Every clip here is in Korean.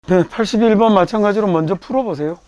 네, 81번 마찬가지로 먼저 풀어보세요.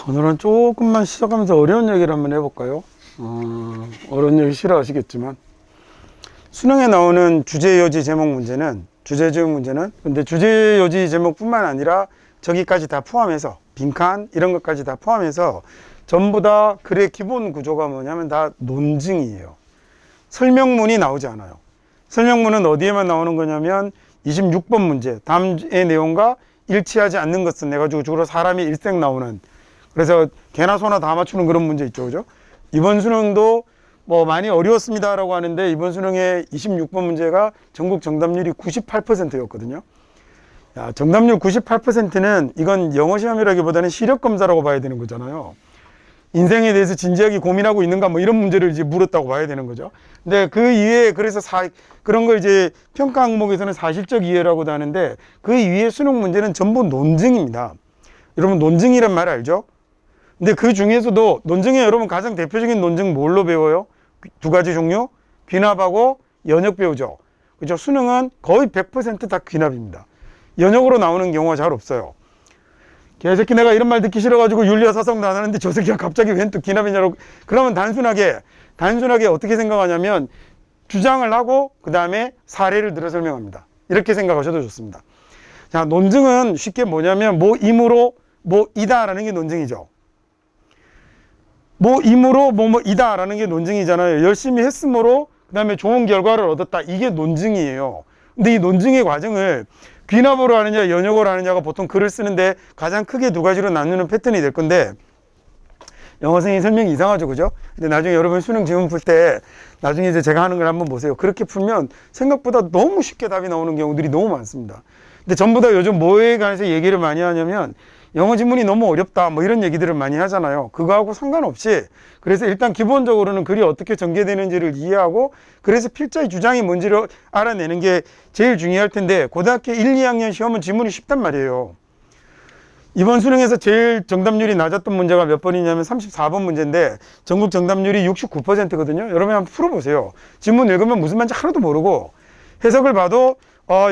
오늘은 조금만 시작하면서 어려운 얘기를 한번 해볼까요? 어려운 얘기 싫어하시겠지만 수능에 나오는 주제요지 제목 문제는 근데 주제요지 제목뿐만 아니라 저기까지 다 포함해서 빈칸 이런 것까지 다 포함해서 전부 다 글의 기본 구조가 뭐냐면 다 논증이에요. 설명문이 나오지 않아요. 설명문은 어디에만 나오는 거냐면 26번 문제 다음의 내용과 일치하지 않는 것은 해가지고 주로 사람이 일생 나오는, 그래서 개나 소나 다 맞추는 그런 문제 있죠, 그죠? 이번 수능도 뭐 많이 어려웠습니다라고 하는데 이번 수능의 26번 문제가 전국 정답률이 98%였거든요. 야, 정답률 98%는 이건 영어 시험이라기보다는 시력 검사라고 봐야 되는 거잖아요. 인생에 대해서 진지하게 고민하고 있는가 뭐 이런 문제를 이제 물었다고 봐야 되는 거죠. 근데 그 이외에 그래서 그런 걸 이제 평가 항목에서는 사실적 이해라고도 하는데 그 이외에 수능 문제는 전부 논증입니다. 여러분 논증이란 말 알죠? 근데 그 중에서도 논증에 여러분 가장 대표적인 논증 뭘로 배워요? 두 가지 종류? 귀납하고 연역 배우죠. 그죠? 수능은 거의 100% 다 귀납입니다. 연역으로 나오는 경우가 잘 없어요. 개새끼 내가 이런 말 듣기 싫어가지고 윤리사성도 안 하는데 저 새끼가 갑자기 웬 또 귀납이냐고. 그러면 단순하게 어떻게 생각하냐면 주장을 하고 그 다음에 사례를 들어 설명합니다. 이렇게 생각하셔도 좋습니다. 자, 논증은 쉽게 뭐냐면 뭐임으로 뭐이다라는 게 논증이죠. 뭐임으로 뭐이다라는 게 논증이잖아요. 열심히 했으므로 그 다음에 좋은 결과를 얻었다. 이게 논증이에요. 근데 이 논증의 과정을 귀납으로 하느냐 연역으로 하느냐가 보통 글을 쓰는데 가장 크게 두 가지로 나누는 패턴이 될 건데, 영어생이 설명이 이상하죠, 그죠? 근데 나중에 여러분 수능 지문 풀 때 나중에 이제 제가 하는 걸 한번 보세요. 그렇게 풀면 생각보다 너무 쉽게 답이 나오는 경우들이 너무 많습니다. 근데 전부 다 요즘 뭐에 관해서 얘기를 많이 하냐면 영어 지문이 너무 어렵다 뭐 이런 얘기들을 많이 하잖아요. 그거하고 상관없이 그래서 일단 기본적으로는 글이 어떻게 전개되는지를 이해하고 그래서 필자의 주장이 뭔지를 알아내는 게 제일 중요할 텐데, 고등학교 1, 2학년 시험은 지문이 쉽단 말이에요. 이번 수능에서 제일 정답률이 낮았던 문제가 몇 번이냐면 34번 문제인데 전국 정답률이 69%거든요. 여러분 한번 풀어보세요. 지문 읽으면 무슨 말인지 하나도 모르고 해석을 봐도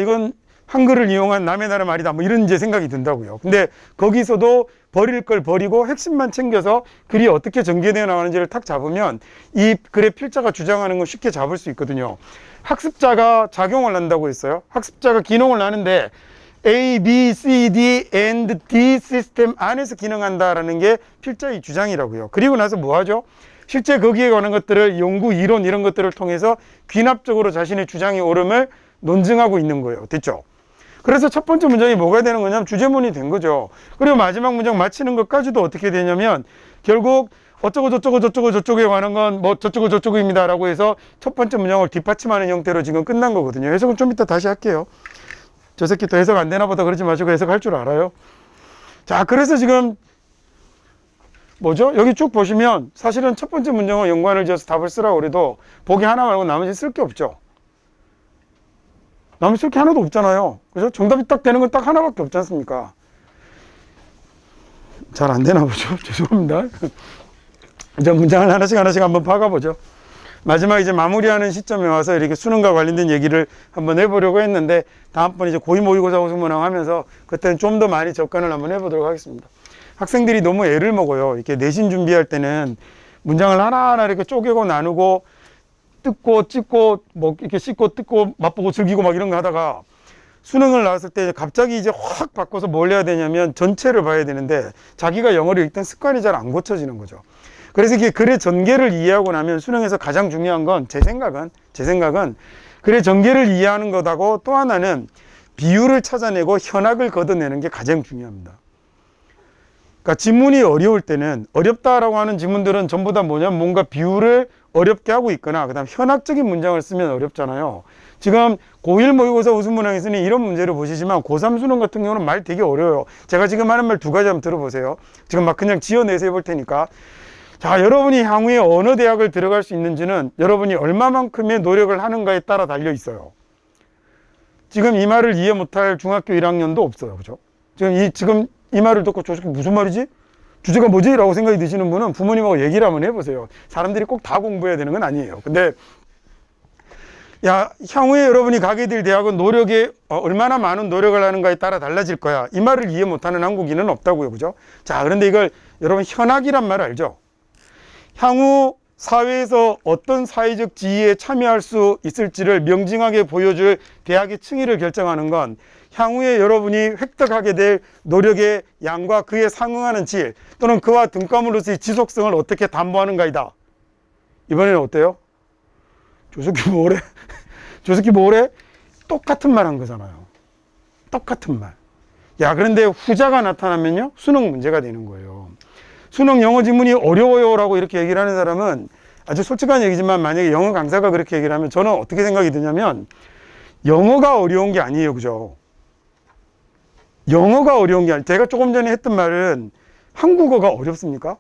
이건 한글을 이용한 남의 나라 말이다 뭐 이런 이제 생각이 든다고요. 근데 거기서도 버릴 걸 버리고 핵심만 챙겨서 글이 어떻게 전개되어 나가는지를 탁 잡으면 이 글의 필자가 주장하는 걸 쉽게 잡을 수 있거든요. 학습자가 작용을 한다고 했어요. 학습자가 기능을 하는데 A, B, C, D, and D 시스템 안에서 기능한다라는 게 필자의 주장이라고요. 그리고 나서 뭐 하죠? 실제 거기에 관한 것들을 연구, 이론 이런 것들을 통해서 귀납적으로 자신의 주장이 옳음을 논증하고 있는 거예요. 됐죠? 그래서 첫 번째 문장이 뭐가 되는 거냐면 주제문이 된 거죠. 그리고 마지막 문장 마치는 것까지도 어떻게 되냐면 결국 어쩌고 저쩌고에 관한 건 뭐 저쩌고입니다 라고 해서 첫 번째 문장을 뒷받침하는 형태로 지금 끝난 거거든요. 해석은 좀 이따 다시 할게요. 저 새끼 또 해석 안 되나 보다 그러지 마시고 해석할 줄 알아요. 자, 그래서 지금 뭐죠? 여기 쭉 보시면 사실은 첫 번째 문장과 연관을 지어서 답을 쓰라고 그래도 보기 하나 말고 나머지 쓸 게 없죠. 남을 쓸 게 하나도 없잖아요. 그죠? 정답이 딱 되는 건 딱 하나밖에 없지 않습니까? 잘 안 되나 보죠. 죄송합니다. 이제 문장을 하나씩 한번 파가보죠. 마지막 이제 마무리하는 시점에 와서 이렇게 수능과 관련된 얘기를 한번 해보려고 했는데, 다음번 이제 고2 모의고사 우수문항 하면서 그때는 좀 더 많이 접근을 한번 해보도록 하겠습니다. 학생들이 너무 애를 먹어요. 이렇게 내신 준비할 때는 문장을 하나하나 이렇게 쪼개고 나누고 뜯고 찢고 뭐 이렇게 씻고 뜯고 맛보고 즐기고 막 이런 거 하다가 수능을 나왔을 때 갑자기 이제 확 바꿔서 뭘 해야 되냐면 전체를 봐야 되는데, 자기가 영어를 읽던 습관이 잘 안 고쳐지는 거죠. 그래서 이게 글의 전개를 이해하고 나면 수능에서 가장 중요한 건 제 생각은 글의 전개를 이해하는 것하고, 또 하나는 비율을 찾아내고 현악을 걷어내는 게 가장 중요합니다. 그러니까 지문이 어려울 때는, 어렵다라고 하는 지문들은 전부 다 뭐냐면 뭔가 비율을 어렵게 하고 있거나 그다음 현학적인 문장을 쓰면 어렵잖아요. 지금 고1 모의고사 우수문항에서는 이런 문제를 보시지만 고3 수능 같은 경우는 말 되게 어려워요. 제가 지금 하는 말 두 가지 한번 들어보세요. 지금 막 그냥 지어내서 해볼 테니까. 자, 여러분이 향후에 어느 대학을 들어갈 수 있는지는 여러분이 얼마만큼의 노력을 하는가에 따라 달려 있어요. 지금 이 말을 이해 못할 중학교 1학년도 없어요. 그죠? 지금 이 말을 듣고 저 새끼 무슨 말이지? 주제가 뭐지? 라고 생각이 드시는 분은 부모님하고 얘기를 한번 해보세요. 사람들이 꼭 다 공부해야 되는 건 아니에요. 근데 향후에 여러분이 가게 될 대학은 노력에 얼마나 많은 노력을 하는가에 따라 달라질 거야. 이 말을 이해 못하는 한국인은 없다고요. 그죠? 자, 그런데 이걸 여러분 현학이란 말 알죠? 향후 사회에서 어떤 사회적 지위에 참여할 수 있을지를 명징하게 보여줄 대학의 층위를 결정하는 건 향후에 여러분이 획득하게 될 노력의 양과 그에 상응하는 질, 또는 그와 등감으로서의 지속성을 어떻게 담보하는가이다. 이번에는 어때요? 저 새끼 뭐래? 저 새끼 뭐래? 똑같은 말 한 거잖아요. 똑같은 말. 야, 그런데 후자가 나타나면요, 수능 문제가 되는 거예요. 수능 영어 지문이 어려워요 라고 이렇게 얘기를 하는 사람은, 아주 솔직한 얘기지만 만약에 영어 강사가 그렇게 얘기를 하면 저는 어떻게 생각이 드냐면, 영어가 어려운 게 아니에요. 그죠? 영어가 어려운 게 아니에요. 제가 조금 전에 했던 말은 한국어가 어렵습니까?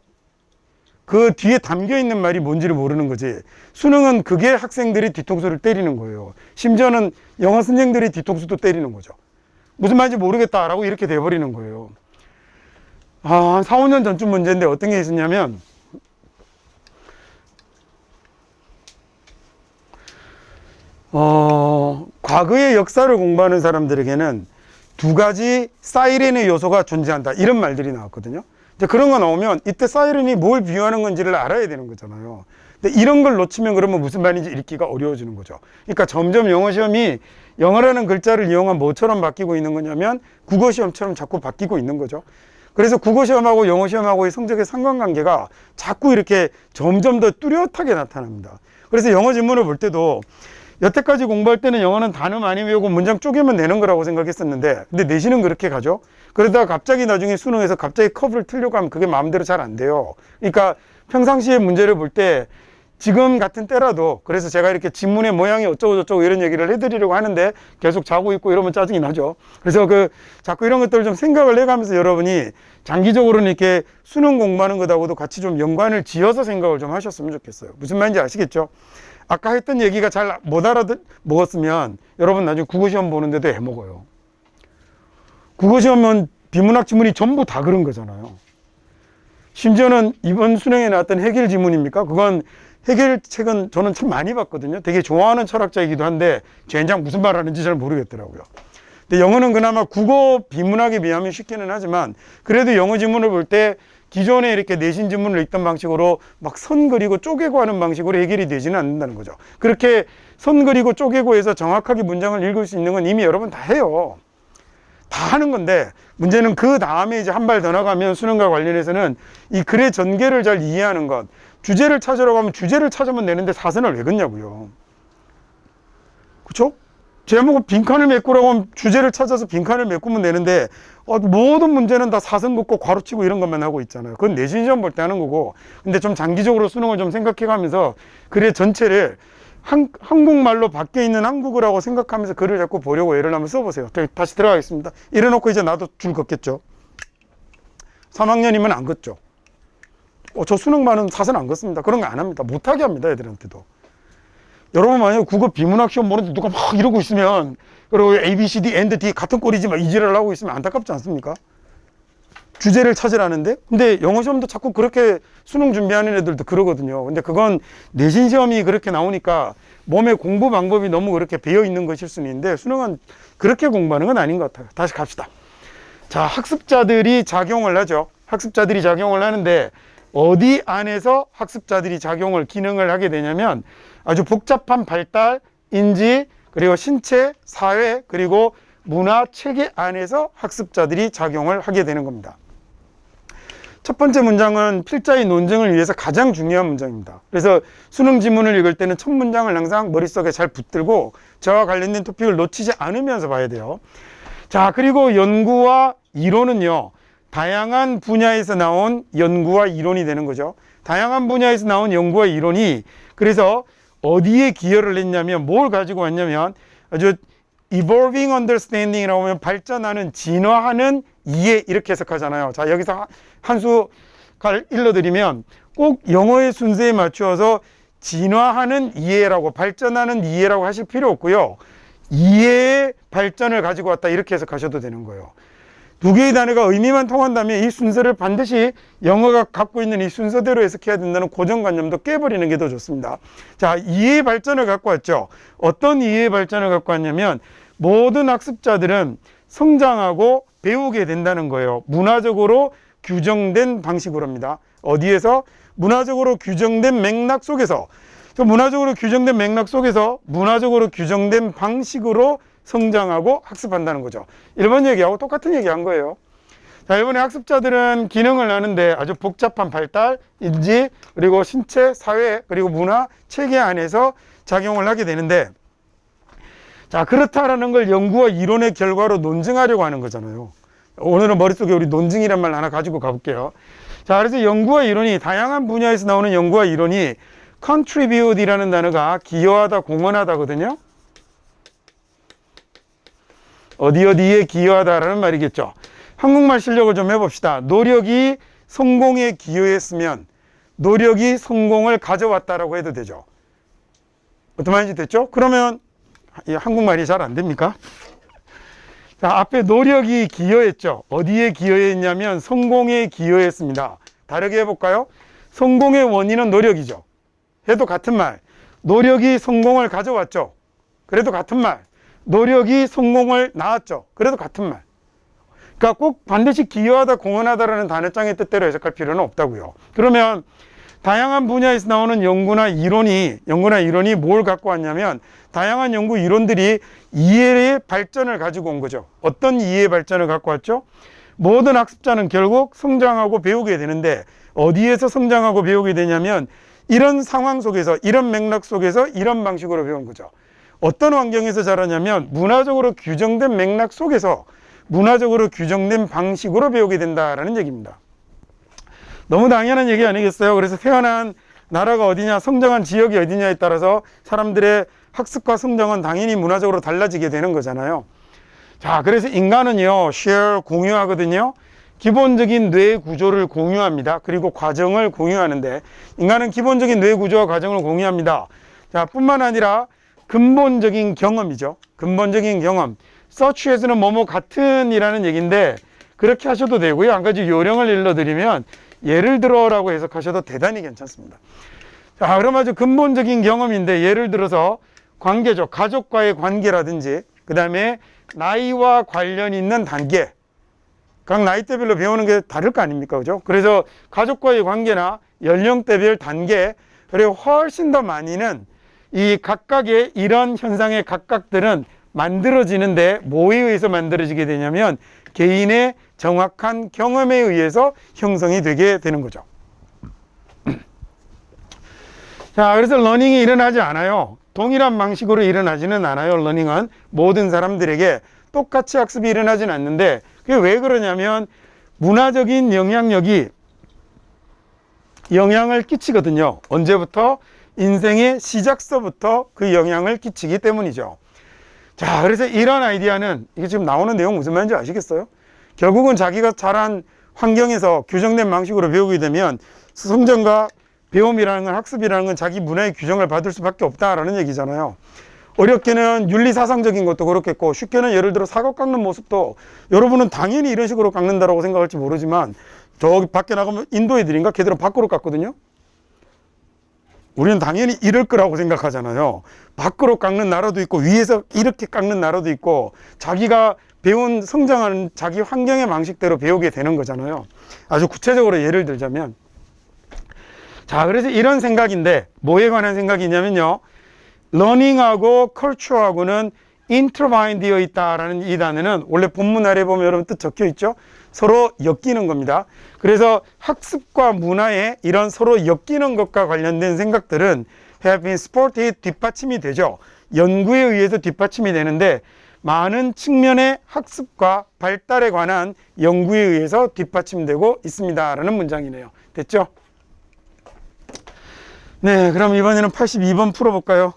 그 뒤에 담겨 있는 말이 뭔지를 모르는 거지. 수능은 그게 학생들이 뒤통수를 때리는 거예요. 심지어는 영어 선생들이 뒤통수도 때리는 거죠. 무슨 말인지 모르겠다라고 이렇게 돼버리는 거예요. 한 4, 5년 전쯤 문제인데 어떤 게 있었냐면, 과거의 역사를 공부하는 사람들에게는 두 가지 사이렌의 요소가 존재한다, 이런 말들이 나왔거든요. 이제 그런 거 나오면 이때 사이렌이 뭘 비유하는 건지를 알아야 되는 거잖아요. 근데 이런 걸 놓치면 그러면 무슨 말인지 읽기가 어려워지는 거죠. 그러니까 점점 영어 시험이 영어라는 글자를 이용한 뭐처럼 바뀌고 있는 거냐면 국어 시험처럼 자꾸 바뀌고 있는 거죠. 그래서 국어 시험하고 영어 시험하고의 성적의 상관관계가 자꾸 이렇게 점점 더 뚜렷하게 나타납니다. 그래서 영어 지문을 볼 때도 여태까지 공부할 때는 영어는 단어 많이 외우고 문장 쪼개면 되는 거라고 생각했었는데, 근데 내신은 그렇게 가죠. 그러다가 갑자기 나중에 수능에서 갑자기 커브를 틀려고 하면 그게 마음대로 잘 안 돼요. 그러니까 평상시에 문제를 볼 때 지금 같은 때라도, 그래서 제가 이렇게 지문의 모양이 어쩌고저쩌고 이런 얘기를 해드리려고 하는데 계속 자고 있고 이러면 짜증이 나죠. 그래서 자꾸 이런 것들을 좀 생각을 해가면서 여러분이 장기적으로는 이렇게 수능 공부하는 것하고도 같이 좀 연관을 지어서 생각을 좀 하셨으면 좋겠어요. 무슨 말인지 아시겠죠? 아까 했던 얘기가 잘 못 알아먹었으면 여러분 나중에 국어시험 보는데도 애먹어요. 국어시험은 비문학 지문이 전부 다 그런 거잖아요. 심지어는 이번 수능에 나왔던 해겔 지문입니까? 그건 해겔 책은 저는 참 많이 봤거든요. 되게 좋아하는 철학자이기도 한데 젠장 무슨 말 하는지 잘 모르겠더라고요. 근데 영어는 그나마 국어 비문학에 비하면 쉽기는 하지만, 그래도 영어 지문을 볼 때 기존에 이렇게 내신 지문을 읽던 방식으로 막 선 그리고 쪼개고 하는 방식으로 해결이 되지는 않는다는 거죠. 그렇게 선 그리고 쪼개고 해서 정확하게 문장을 읽을 수 있는 건 이미 여러분 다 해요. 다 하는 건데, 문제는 그 다음에 이제 한 발 더 나가면 수능과 관련해서는 이 글의 전개를 잘 이해하는 것, 주제를 찾으러 가면 주제를 찾으면 되는데 사선을 왜 긋냐고요. 그렇죠? 제목은 빈칸을 메꾸라고 하면 주제를 찾아서 빈칸을 메꾸면 되는데, 모든 문제는 다 사선 긋고 괄호치고 이런 것만 하고 있잖아요. 그건 내신 시험 볼 때 하는 거고. 근데 좀 장기적으로 수능을 좀 생각해 가면서 글의 전체를 한국말로 바뀌어 있는 한국어라고 생각하면서 글을 자꾸 보려고 애를 한번 써보세요. 다시 들어가겠습니다. 이래놓고 이제 나도 줄 긋겠죠. 3학년이면 안 긋죠. 저 수능만은 사선 안 긋습니다. 그런 거 안 합니다. 못하게 합니다. 애들한테도. 여러분 만약에 국어 비문학 시험 보는데 누가 막 이러고 있으면, 그리고 A, B, C, D, and D 같은 꼴이지 막 이 지랄을 하고 있으면 안타깝지 않습니까? 주제를 찾으라는데. 근데 영어 시험도 자꾸 그렇게 수능 준비하는 애들도 그러거든요. 근데 그건 내신 시험이 그렇게 나오니까 몸의 공부 방법이 너무 그렇게 배어 있는 것일 수는 있는데, 수능은 그렇게 공부하는 건 아닌 것 같아요. 다시 갑시다. 자, 학습자들이 작용을 하죠. 학습자들이 작용을 하는데, 어디 안에서 학습자들이 작용을, 기능을 하게 되냐면, 아주 복잡한 발달, 인지, 그리고 신체, 사회, 그리고 문화, 체계 안에서 학습자들이 작용을 하게 되는 겁니다. 첫 번째 문장은 필자의 논증을 위해서 가장 중요한 문장입니다. 그래서 수능 지문을 읽을 때는 첫 문장을 항상 머릿속에 잘 붙들고 저와 관련된 토픽을 놓치지 않으면서 봐야 돼요. 자, 그리고 연구와 이론은요, 다양한 분야에서 나온 연구와 이론이 되는 거죠. 다양한 분야에서 나온 연구와 이론이 그래서 어디에 기여를 했냐면, 뭘 가지고 왔냐면, 아주 evolving understanding이라고 하면 발전하는, 진화하는 이해, 이렇게 해석하잖아요. 자, 여기서 한 수 일러드리면, 꼭 영어의 순서에 맞추어서 진화하는 이해라고, 발전하는 이해라고 하실 필요 없고요. 이해의 발전을 가지고 왔다, 이렇게 해석하셔도 되는 거예요. 두 개의 단어가 의미만 통한다면 이 순서를 반드시 영어가 갖고 있는 이 순서대로 해석해야 된다는 고정관념도 깨버리는 게 더 좋습니다. 자, 이해의 발전을 갖고 왔죠. 어떤 이해의 발전을 갖고 왔냐면, 모든 학습자들은 성장하고 배우게 된다는 거예요. 문화적으로 규정된 방식으로입니다. 어디에서? 문화적으로 규정된 맥락 속에서. 문화적으로 규정된 맥락 속에서 문화적으로 규정된 방식으로 성장하고 학습한다는 거죠. 1번 얘기하고 똑같은 얘기한 거예요. 자, 이번에 학습자들은 기능을 하는데 아주 복잡한 발달, 인지, 그리고 신체, 사회, 그리고 문화, 체계 안에서 작용을 하게 되는데, 자, 그렇다라는 걸 연구와 이론의 결과로 논증하려고 하는 거잖아요. 오늘은 머릿속에 우리 논증이란 말 하나 가지고 가볼게요. 자, 그래서 연구와 이론이, 다양한 분야에서 나오는 연구와 이론이 contribute이라는 단어가 기여하다, 공헌하다거든요. 어디에 기여하다라는 말이겠죠. 한국말 실력을 좀 해봅시다. 노력이 성공에 기여했으면 노력이 성공을 가져왔다라고 해도 되죠. 어떤 말인지 됐죠? 그러면 한국말이 잘 안 됩니까? 자, 앞에 노력이 기여했죠. 어디에 기여했냐면 성공에 기여했습니다. 다르게 해볼까요? 성공의 원인은 노력이죠. 해도 같은 말. 노력이 성공을 가져왔죠. 그래도 같은 말. 노력이 성공을 낳았죠. 그래도 같은 말. 그러니까 꼭 반드시 기여하다, 공헌하다라는 단어장의 뜻대로 해석할 필요는 없다고요. 그러면 다양한 분야에서 나오는 연구나 이론이 뭘 갖고 왔냐면, 다양한 연구 이론들이 이해의 발전을 가지고 온 거죠. 어떤 이해의 발전을 갖고 왔죠? 모든 학습자는 결국 성장하고 배우게 되는데, 어디에서 성장하고 배우게 되냐면, 이런 상황 속에서, 이런 맥락 속에서 이런 방식으로 배운 거죠. 어떤 환경에서 자라냐면 문화적으로 규정된 맥락 속에서 문화적으로 규정된 방식으로 배우게 된다라는 얘기입니다. 너무 당연한 얘기 아니겠어요? 그래서 태어난 나라가 어디냐, 성장한 지역이 어디냐에 따라서 사람들의 학습과 성장은 당연히 문화적으로 달라지게 되는 거잖아요. 자, 그래서 인간은요, share, 공유하거든요. 기본적인 뇌 구조를 공유합니다. 그리고 과정을 공유하는데, 인간은 기본적인 뇌 구조와 과정을 공유합니다. 자, 뿐만 아니라 근본적인 경험이죠. 근본적인 경험. 서치에서는 뭐뭐 같은 이라는 얘기인데, 그렇게 하셔도 되고요. 한 가지 요령을 일러드리면, 예를 들어라고 해석하셔도 대단히 괜찮습니다. 자, 그럼 아주 근본적인 경험인데, 예를 들어서 관계죠. 가족과의 관계라든지, 그 다음에 나이와 관련 있는 단계. 각 나이대별로 배우는 게 다를 거 아닙니까? 그죠? 그래서 가족과의 관계나 연령대별 단계, 그리고 훨씬 더 많이는 이 각각의 이런 현상의 각각들은 만들어지는데, 뭐에 의해서 만들어지게 되냐면 개인의 정확한 경험에 의해서 형성이 되게 되는 거죠. 자, 그래서 러닝이 일어나지 않아요. 동일한 방식으로 일어나지는 않아요. 러닝은 모든 사람들에게 똑같이 학습이 일어나지는 않는데, 그게 왜 그러냐면 문화적인 영향력이 영향을 끼치거든요. 언제부터? 인생의 시작서부터 그 영향을 끼치기 때문이죠. 자, 그래서 이런 아이디어는, 이게 지금 나오는 내용 무슨 말인지 아시겠어요? 결국은 자기가 자란 환경에서 규정된 방식으로 배우게 되면 성장과 배움이라는 건, 학습이라는 건 자기 문화의 규정을 받을 수밖에 없다라는 얘기잖아요. 어렵게는 윤리사상적인 것도 그렇겠고, 쉽게는 예를 들어 사과 깎는 모습도 여러분은 당연히 이런 식으로 깎는다라고 생각할지 모르지만, 저기 밖에 나가면 인도 애들인가? 걔들은 밖으로 깎거든요. 우리는 당연히 이럴 거라고 생각하잖아요. 밖으로 깎는 나라도 있고, 위에서 이렇게 깎는 나라도 있고, 자기가 배운, 성장하는 자기 환경의 방식대로 배우게 되는 거잖아요. 아주 구체적으로 예를 들자면, 자, 그래서 이런 생각인데, 뭐에 관한 생각이냐면요, 러닝하고 컬처하고는 인터바인 되어 있다라는 이 단어는 원래 본문 아래 보면 여러분 뜻 적혀 있죠? 서로 엮이는 겁니다. 그래서 학습과 문화에 이런 서로 엮이는 것과 관련된 생각들은 have been supported, 뒷받침이 되죠. 연구에 의해서 뒷받침이 되는데, 많은 측면의 학습과 발달에 관한 연구에 의해서 뒷받침되고 있습니다 라는 문장이네요. 됐죠? 네, 그럼 이번에는 82번 풀어볼까요?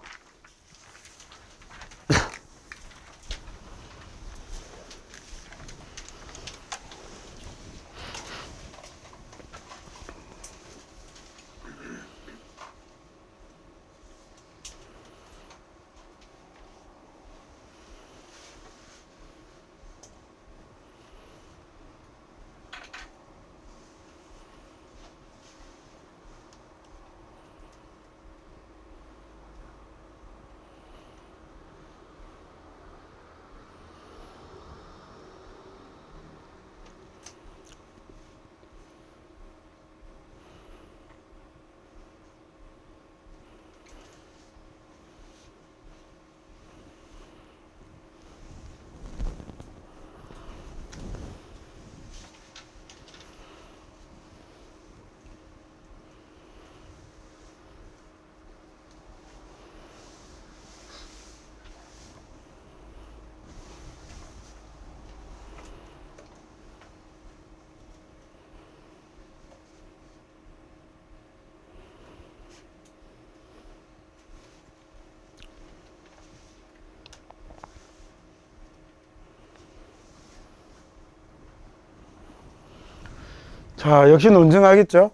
자, 역시 논증하겠죠?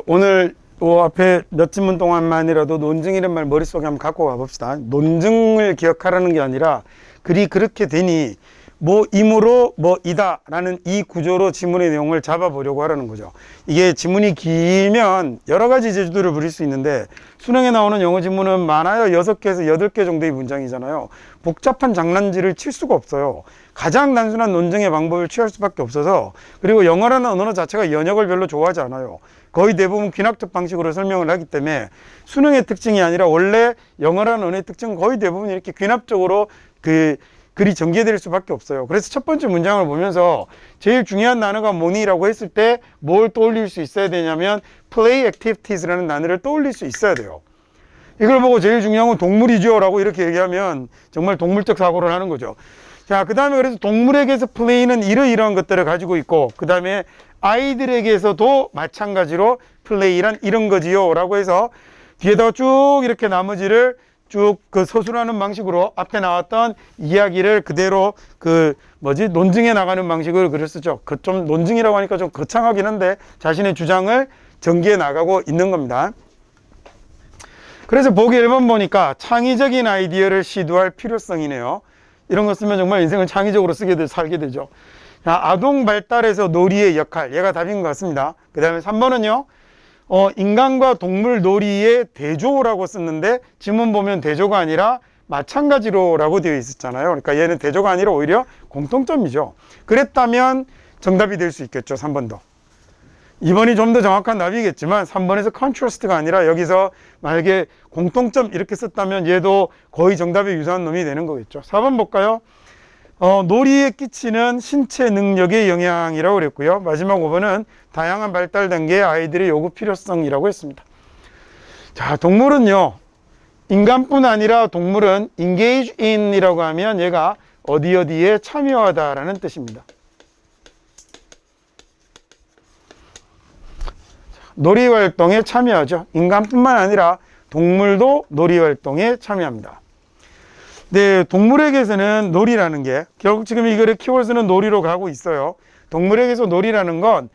오늘 앞에 몇 지문 동안만이라도 논증이란 말 머릿속에 한번 갖고 가봅시다. 논증을 기억하라는 게 아니라 글이 그렇게 되니 뭐 이므로 뭐 이다 라는 이 구조로 지문의 내용을 잡아보려고 하라는 거죠. 이게 지문이 길면 여러 가지 재주들을 부릴 수 있는데, 수능에 나오는 영어 지문은 많아요 6개에서 8개 정도의 문장이잖아요. 복잡한 장난질을 칠 수가 없어요. 가장 단순한 논증의 방법을 취할 수밖에 없어서, 그리고 영어라는 언어 자체가 연역을 별로 좋아하지 않아요. 거의 대부분 귀납적 방식으로 설명을 하기 때문에 수능의 특징이 아니라 원래 영어라는 언어의 특징은 거의 대부분 이렇게 귀납적으로 글이 전개될 수밖에 없어요. 그래서 첫 번째 문장을 보면서 제일 중요한 단어가 뭐니라고 했을 때 뭘 떠올릴 수 있어야 되냐면 play activities라는 단어를 떠올릴 수 있어야 돼요. 이걸 보고 제일 중요한 건 동물이죠 라고 이렇게 얘기하면 정말 동물적 사고를 하는 거죠. 자, 그 다음에 그래서 동물에게서 플레이는 이러이러한 것들을 가지고 있고, 그 다음에 아이들에게서도 마찬가지로 플레이란 이런 거지요 라고 해서 뒤에다가 쭉 이렇게 나머지를 쭉 그 서술하는 방식으로 앞에 나왔던 이야기를 그대로 논증해 나가는 방식을 글을 쓰죠. 좀 논증이라고 하니까 좀 거창하긴 한데 자신의 주장을 전개해 나가고 있는 겁니다. 그래서 보기 1번 보니까 창의적인 아이디어를 시도할 필요성이네요. 이런 거 쓰면 정말 인생을 창의적으로 살게 되죠. 자, 아동 발달에서 놀이의 역할, 얘가 답인 것 같습니다. 그 다음에 3번은요. 인간과 동물 놀이의 대조라고 썼는데 지문 보면 대조가 아니라 마찬가지로 라고 되어 있었잖아요. 그러니까 얘는 대조가 아니라 오히려 공통점이죠. 그랬다면 정답이 될 수 있겠죠. 3번도. 2번이 좀 더 정확한 답이겠지만 3번에서 컨트라스트가 아니라 여기서 만약에 공통점 이렇게 썼다면 얘도 거의 정답에 유사한 놈이 되는 거겠죠. 4번 볼까요? 놀이에 끼치는 신체 능력의 영향이라고 그랬고요. 마지막 5번은 다양한 발달 단계의 아이들의 요구 필요성이라고 했습니다. 자, 동물은요, 인간뿐 아니라 동물은 engage in 이라고 하면 얘가 어디에 참여하다라는 뜻입니다. 놀이 활동에 참여하죠. 인간뿐만 아니라 동물도 놀이 활동에 참여합니다. 네, 동물에게서는 놀이라는 게 결국 지금 이거를 키워드는 놀이로 가고 있어요. 동물에게서 놀이라는 건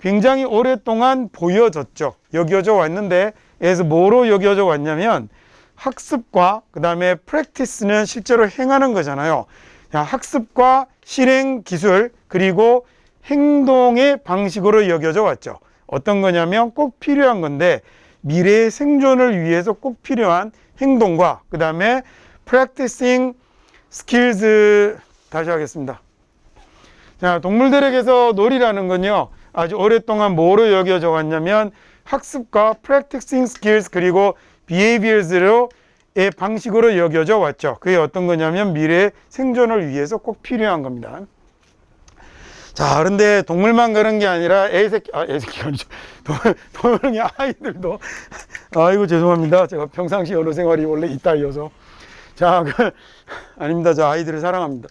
굉장히 오랫동안 보여졌죠. 여겨져 왔는데 여기서 뭐로 여겨져 왔냐면 학습과 그 다음에 프랙티스는 실제로 행하는 거잖아요. 학습과 실행 기술 그리고 행동의 방식으로 여겨져 왔죠. 어떤 거냐면 꼭 필요한 건데 미래의 생존을 위해서 꼭 필요한 행동과 그 다음에 practicing skills 다시 하겠습니다. 자, 동물들에게서 놀이라는 건요 아주 오랫동안 뭐로 여겨져 왔냐면 학습과 practicing skills 그리고 behaviors로 의 방식으로 여겨져 왔죠. 그게 어떤 거냐면 미래의 생존을 위해서 꼭 필요한 겁니다. 자, 그런데 동물만 그런 게 아니라 애새끼가 아니죠. 동물의 아이들도 아이고 죄송합니다. 제가 평상시 언어 생활이 원래 이따이어서 자, 아닙니다. 저 아이들을 사랑합니다.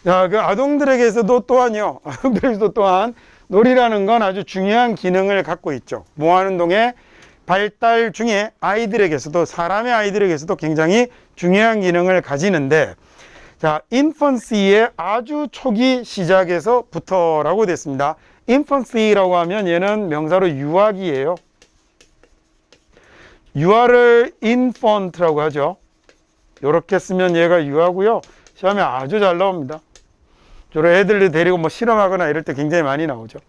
자, 그 아동들에게서도 또한요. 아동들에게서도 또한 놀이라는 건 아주 중요한 기능을 갖고 있죠. 모아운동의 발달 중에 아이들에게서도 사람의 아이들에게서도 굉장히 중요한 기능을 가지는데 자, infancy의 아주 초기 시작에서부터라고 됐습니다. infancy라고 하면 얘는 명사로 유아기예요. 유아를 infant라고 하죠. 이렇게 쓰면 얘가 유아고요. 시험에 아주 잘 나옵니다. 저런 애들을 데리고 뭐 실험하거나 이럴 때 굉장히 많이 나오죠.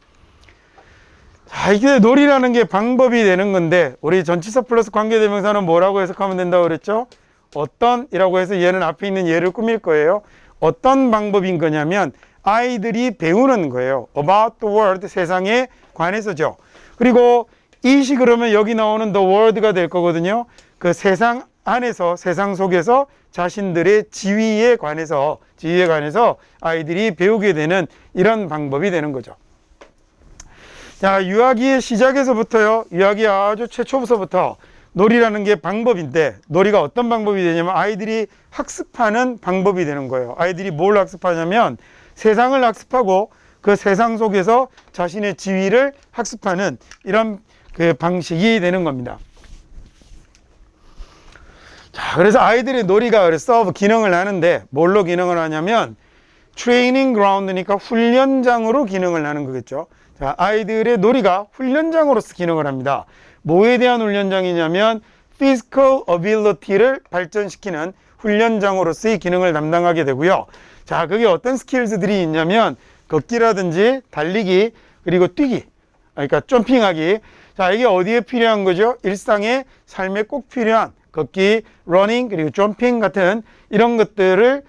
자, 이게 놀이라는 게 방법이 되는 건데 우리 전치사 플러스 관계대명사는 뭐라고 해석하면 된다고 그랬죠? 어떤 이라고 해서 얘는 앞에 있는 얘를 꾸밀 거예요. 어떤 방법인 거냐면 아이들이 배우는 거예요. About the world, 세상에 관해서죠. 그리고 이시 그러면 여기 나오는 the world가 될 거거든요. 그 세상 안에서 세상 속에서 자신들의 지위에 관해서 아이들이 배우게 되는 이런 방법이 되는 거죠. 자, 유아기의 시작에서부터요. 유아기 아주 최초부터 놀이라는 게 방법인데 놀이가 어떤 방법이 되냐면 아이들이 학습하는 방법이 되는 거예요. 아이들이 뭘 학습하냐면 세상을 학습하고 그 세상 속에서 자신의 지위를 학습하는 이런 그 방식이 되는 겁니다. 자, 그래서 아이들의 놀이가 그래서 기능을 하는데 뭘로 기능을 하냐면 트레이닝 그라운드니까 훈련장으로 기능을 하는 거겠죠. 자, 아이들의 놀이가 훈련장으로서 기능을 합니다. 뭐에 대한 훈련장이냐면 physical ability를 발전시키는 훈련장으로서의 기능을 담당하게 되고요. 자, 그게 어떤 스킬들이 있냐면 걷기라든지 달리기 그리고 뛰기, 그러니까 점핑하기. 자, 이게 어디에 필요한 거죠? 일상의 삶에 꼭 필요한 걷기, 러닝 그리고 점핑 같은 이런 것들을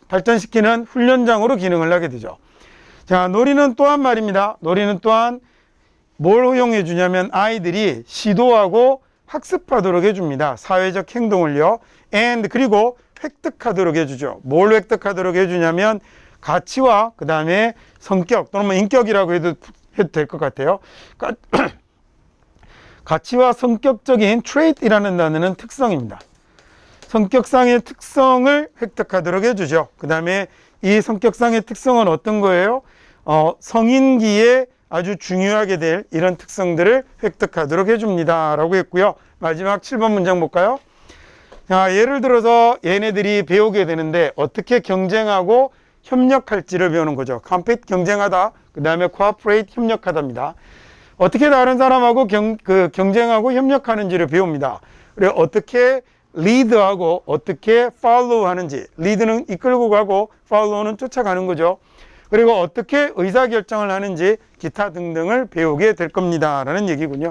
발전시키는 훈련장으로 기능을 하게 되죠. 자, 놀이는 또한 말입니다. 놀이는 또한 뭘 허용해 주냐면 아이들이 시도하고 학습하도록 해줍니다. 사회적 행동을요. and 그리고 획득하도록 해주죠. 뭘 획득하도록 해주냐면 가치와 그 다음에 성격 또는 뭐 인격이라고 해도 될 것 같아요. 가치와 성격적인 trait이라는 단어는 특성입니다. 성격상의 특성을 획득하도록 해주죠. 그 다음에 이 성격상의 특성은 어떤 거예요? 성인기에 아주 중요하게 될 이런 특성들을 획득하도록 해줍니다 라고 했고요. 마지막 7번 문장 볼까요? 자, 예를 들어서 얘네들이 배우게 되는데 어떻게 경쟁하고 협력할지를 배우는 거죠. compete 경쟁하다, 그 다음에 cooperate 협력하다입니다. 어떻게 다른 사람하고 경쟁하고 협력하는지를 배웁니다. 그리고 어떻게 리드하고 어떻게 팔로우 하는지, 리드는 이끌고 가고 팔로우는 쫓아가는 거죠. 그리고 어떻게 의사결정을 하는지 기타 등등을 배우게 될 겁니다 라는 얘기군요.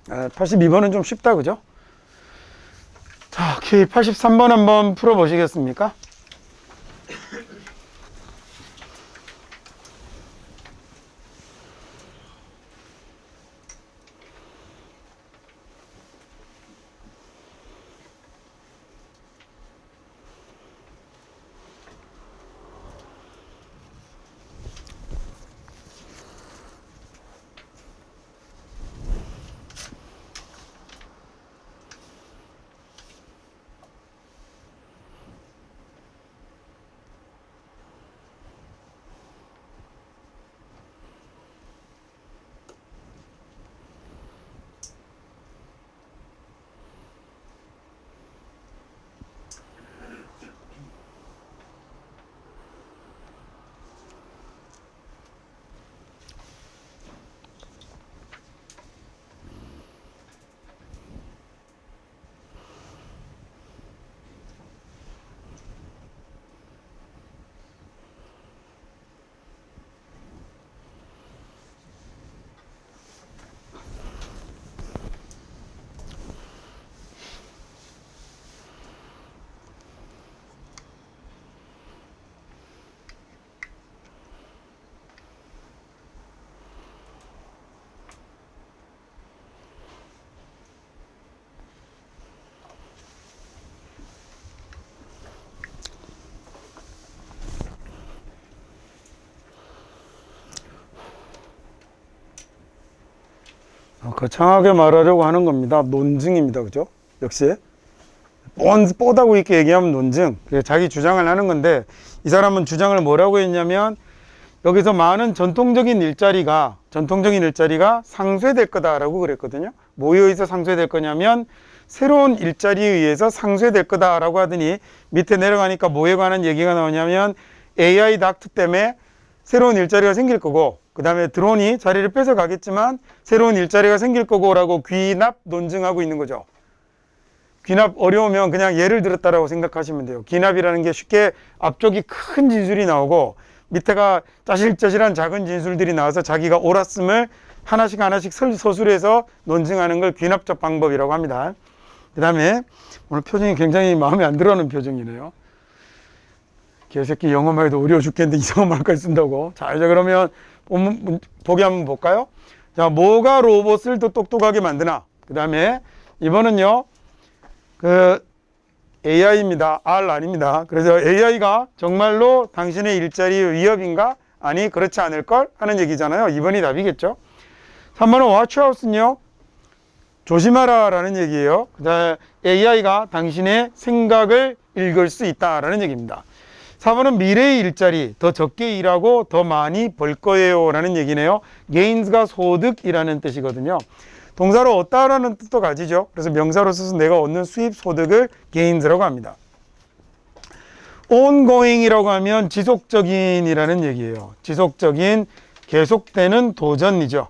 82번은 좀 쉽다 그죠? 자, 83번 한번 풀어보시겠습니까? 거창하게 말하려고 하는 겁니다. 논증입니다. 그죠? 역시 뻔하고 있게 얘기하면 논증. 자기 주장을 하는 건데, 이 사람은 주장을 뭐라고 했냐면, 여기서 많은 전통적인 일자리가 상쇄될 거다라고 그랬거든요. 뭐에 의해서 상쇄될 거냐면 새로운 일자리에 의해서 상쇄될 거다라고 하더니, 밑에 내려가니까 뭐에 관한 얘기가 나오냐면 AI 닥터 때문에 새로운 일자리가 생길 거고, 그 다음에 드론이 자리를 뺏어 가겠지만 새로운 일자리가 생길 거고 라고 귀납 논증하고 있는 거죠. 귀납 어려우면 그냥 예를 들었다라고 생각하시면 돼요. 귀납이라는 게 쉽게 앞쪽이 큰 진술이 나오고 밑에가 짜실짜실한 작은 진술들이 나와서 자기가 옳았음을 하나씩 서술해서 논증하는 걸 귀납적 방법이라고 합니다. 그 다음에 오늘 표정이 굉장히 마음에 안 들어하는 표정이네요. 개새끼 영어만 해도 어려워 죽겠는데 이상한 말까지 쓴다고. 자, 이제 그러면 보기 한번 볼까요? 자, 뭐가 로봇을 더 똑똑하게 만드나? 그 다음에 이번은요, AI입니다. R 아닙니다. 그래서 AI가 정말로 당신의 일자리의 위협인가? 아니, 그렇지 않을걸? 하는 얘기잖아요. 2번이 답이겠죠. 3번은 watch out은요, 조심하라 라는 얘기예요. 그 다음에 AI가 당신의 생각을 읽을 수 있다라는 얘기입니다. 4번은 미래의 일자리, 더 적게 일하고 더 많이 벌 거예요 라는 얘기네요. gains가 소득이라는 뜻이거든요. 동사로 얻다라는 뜻도 가지죠. 그래서 명사로 써서 내가 얻는 수입 소득을 gains라고 합니다. ongoing이라고 하면 지속적인이라는 얘기예요. 지속적인, 계속되는 도전이죠.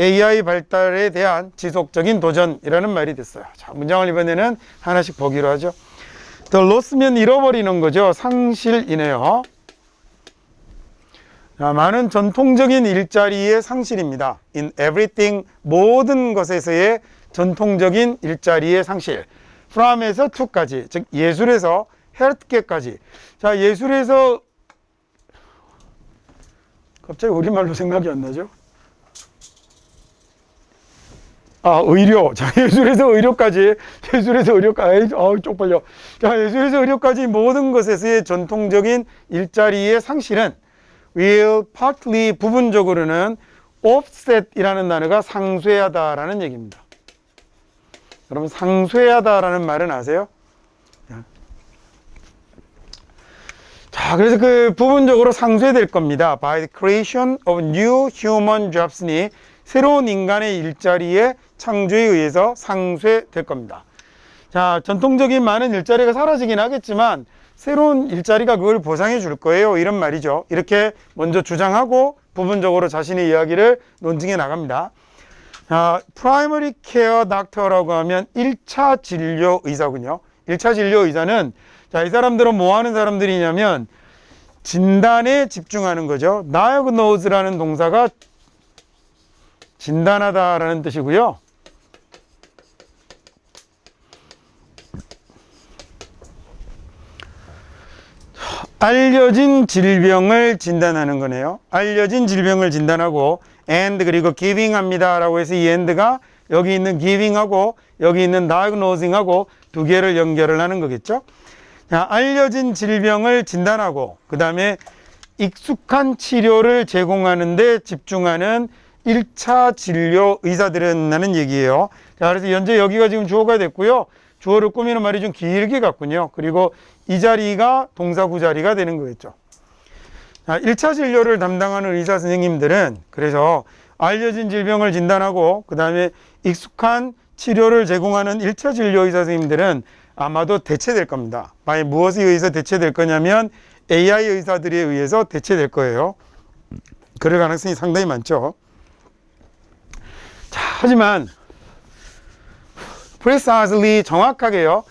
AI 발달에 대한 지속적인 도전이라는 말이 됐어요. 자, 문장을 이번에는 하나씩 보기로 하죠. The loss면 잃어버리는 거죠. 상실이네요. 자, 많은 전통적인 일자리의 상실입니다. In everything, 모든 것에서의 전통적인 일자리의 상실. from에서 to까지, 즉 예술에서 healthcare까지. 자, 예술에서 갑자기 우리말로 생각이 안 나죠? 의료. 자, 예술에서 의료까지. 예술에서 의료까지. 쪽팔려. 자, 예술에서 의료까지 모든 것에서의 전통적인 일자리의 상실은 will partly, 부분적으로는 offset이라는 단어가 상쇄하다라는 얘기입니다. 여러분, 상쇄하다라는 말은 아세요? 자, 그래서 부분적으로 상쇄될 겁니다. By the creation of new human jobs니 새로운 인간의 일자리의 창조에 의해서 상쇄될 겁니다. 자, 전통적인 많은 일자리가 사라지긴 하겠지만 새로운 일자리가 그걸 보상해 줄 거예요. 이런 말이죠. 이렇게 먼저 주장하고 부분적으로 자신의 이야기를 논증해 나갑니다. 자, primary care doctor라고 하면 1차 진료 의사군요. 1차 진료 의사는, 자, 이 사람들은 뭐 하는 사람들이냐면 진단에 집중하는 거죠. diagnose라는 동사가 진단하다라는 뜻이고요. 알려진 질병을 진단하는 거네요. 알려진 질병을 진단하고 and 그리고 giving 합니다 라고 해서 이 and가 여기 있는 giving하고 여기 있는 diagnosing하고 두 개를 연결을 하는 거겠죠. 자, 알려진 질병을 진단하고 그 다음에 익숙한 치료를 제공하는 데 집중하는 1차 진료 의사들은 라는 얘기예요. 자, 그래서 현재 여기가 지금 주어가 됐고요. 주어를 꾸미는 말이 좀 길게 갔군요. 그리고 이 자리가 동사구 자리가 되는 거겠죠. 자, 1차 진료를 담당하는 의사 선생님들은 그래서 알려진 질병을 진단하고 그 다음에 익숙한 치료를 제공하는 1차 진료 의사 선생님들은 아마도 대체될 겁니다. 만약 무엇에 의해서 대체될 거냐면 AI 의사들에 의해서 대체될 거예요. 그럴 가능성이 상당히 많죠. 자, 하지만 precisely, 정확하게요.